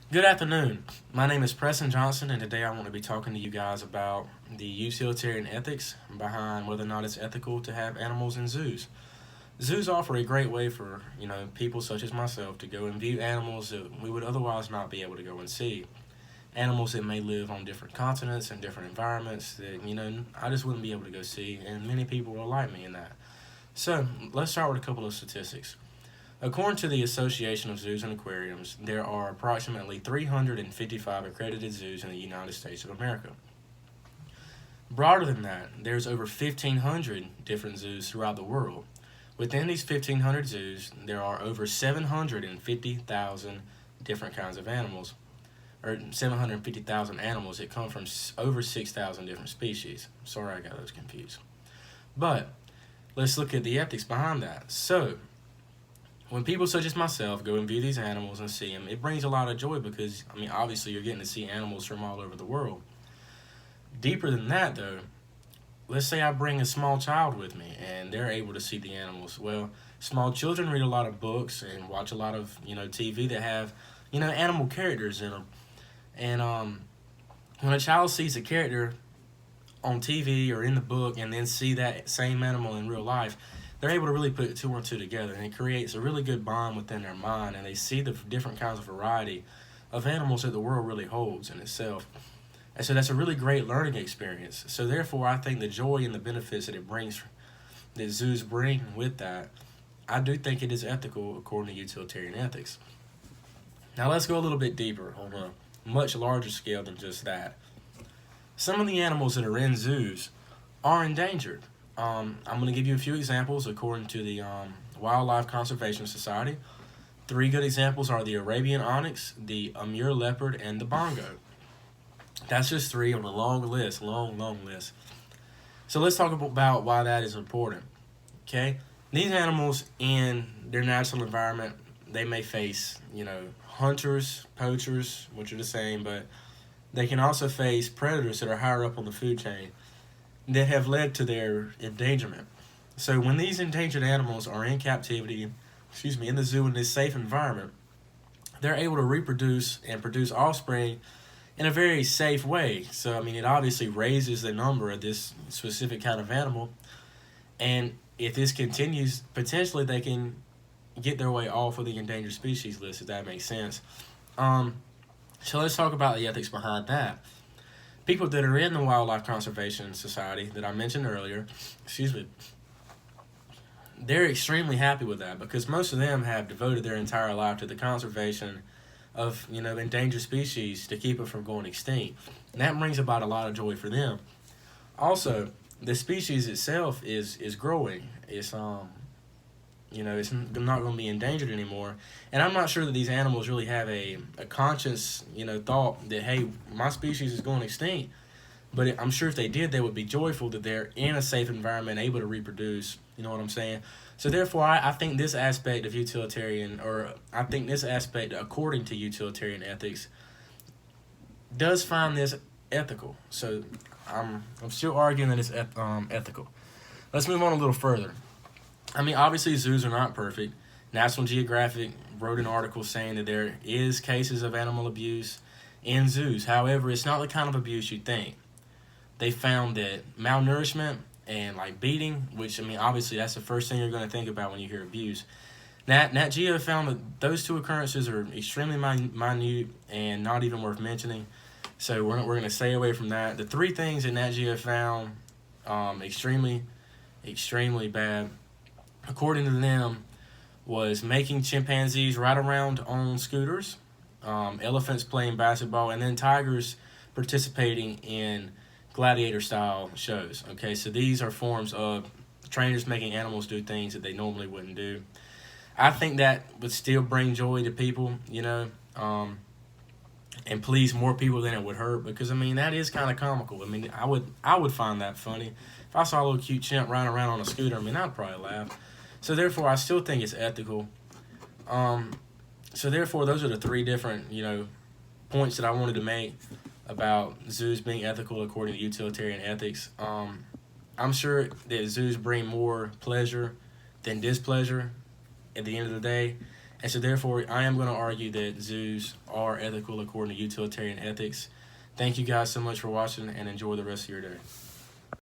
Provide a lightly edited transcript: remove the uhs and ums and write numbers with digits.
Good afternoon. My name is Preston Johnson, and today I want to be talking to you guys about the utilitarian ethics behind whether or not it's ethical to have animals in zoos. Zoos offer a great way for people such as myself to go and view animals that we would otherwise not be able to go and see. Animals that may live on different continents and different environments that I just wouldn't be able to go see, and many people will like me in that. So let's start with a couple of statistics. According to the Association of Zoos and Aquariums, there are approximately 355 accredited zoos in the United States of America. Broader than that, there's over 1,500 different zoos throughout the world. Within these 1,500 zoos, there are over 750,000 different kinds of animals, or 750,000 animals that come from over 6,000 different species. Sorry, I got those confused. But let's look at the ethics behind that. So, when people such as myself go and view these animals and see them, it brings a lot of joy because, obviously you're getting to see animals from all over the world. Deeper than that, though, let's say I bring a small child with me and they're able to see the animals. Well, small children read a lot of books and watch a lot of, TV that have, animal characters in them. And when a child sees a character on TV or in the book and then see that same animal in real life, they're able to really put two and two together, and it creates a really good bond within their mind, and they see the different kinds of variety of animals that the world really holds in itself. And so that's a really great learning experience. So therefore, I think the joy and the benefits that it brings, that zoos bring with that, I do think it is ethical according to utilitarian ethics. Now let's go a little bit deeper on a much larger scale than just that. Some of the animals that are in zoos are endangered. I'm going to give you a few examples according to the Wildlife Conservation Society. Three good examples are the Arabian onyx, the Amur leopard, and the bongo. That's just three on a long list, long list. So let's talk about why that is important. Okay, these animals in their natural environment, they may face hunters, poachers, which are the same, but they can also face predators that are higher up on the food chain that have led to their endangerment. So when these endangered animals are in captivity, in the zoo in this safe environment, they're able to reproduce and produce offspring in a very safe way. So it obviously raises the number of this specific kind of animal, and if this continues, potentially they can get their way off of the endangered species list, if that makes sense. So let's talk about the ethics behind that. People that are in the Wildlife Conservation Society that I mentioned earlier, they're extremely happy with that because most of them have devoted their entire life to the conservation of endangered species to keep it from going extinct. And that brings about a lot of joy for them. Also, the species itself is growing. It's not going to be endangered anymore. And I'm not sure that these animals really have a conscious, thought that, hey, my species is going extinct. But I'm sure if they did, they would be joyful that they're in a safe environment, able to reproduce. You know what I'm saying? So therefore, I think this aspect of utilitarian, or I think this aspect, according to utilitarian ethics, does find this ethical. So I'm still arguing that it's ethical. Let's move on a little further. Obviously, zoos are not perfect. National Geographic wrote an article saying that there is cases of animal abuse in zoos. However, it's not the kind of abuse you think. They found that malnourishment and like beating, which obviously that's the first thing you're going to think about when you hear abuse. Nat Geo found that those two occurrences are extremely minute and not even worth mentioning. So we're going to stay away from that. The three things that Nat Geo found extremely bad, according to them, was making chimpanzees ride around on scooters, elephants playing basketball, and then tigers participating in gladiator style shows. Okay, so these are forms of trainers making animals do things that they normally wouldn't do. I think that would still bring joy to people, and please more people than it would hurt because that is kind of comical. I would find that funny if I saw a little cute chimp riding around on a scooter. I'd probably laugh. So therefore, I still think it's ethical. So therefore, those are the three different points that I wanted to make about zoos being ethical according to utilitarian ethics. I'm sure that zoos bring more pleasure than displeasure at the end of the day. And so, therefore, I am going to argue that zoos are ethical according to utilitarian ethics. Thank you guys so much for watching, and enjoy the rest of your day.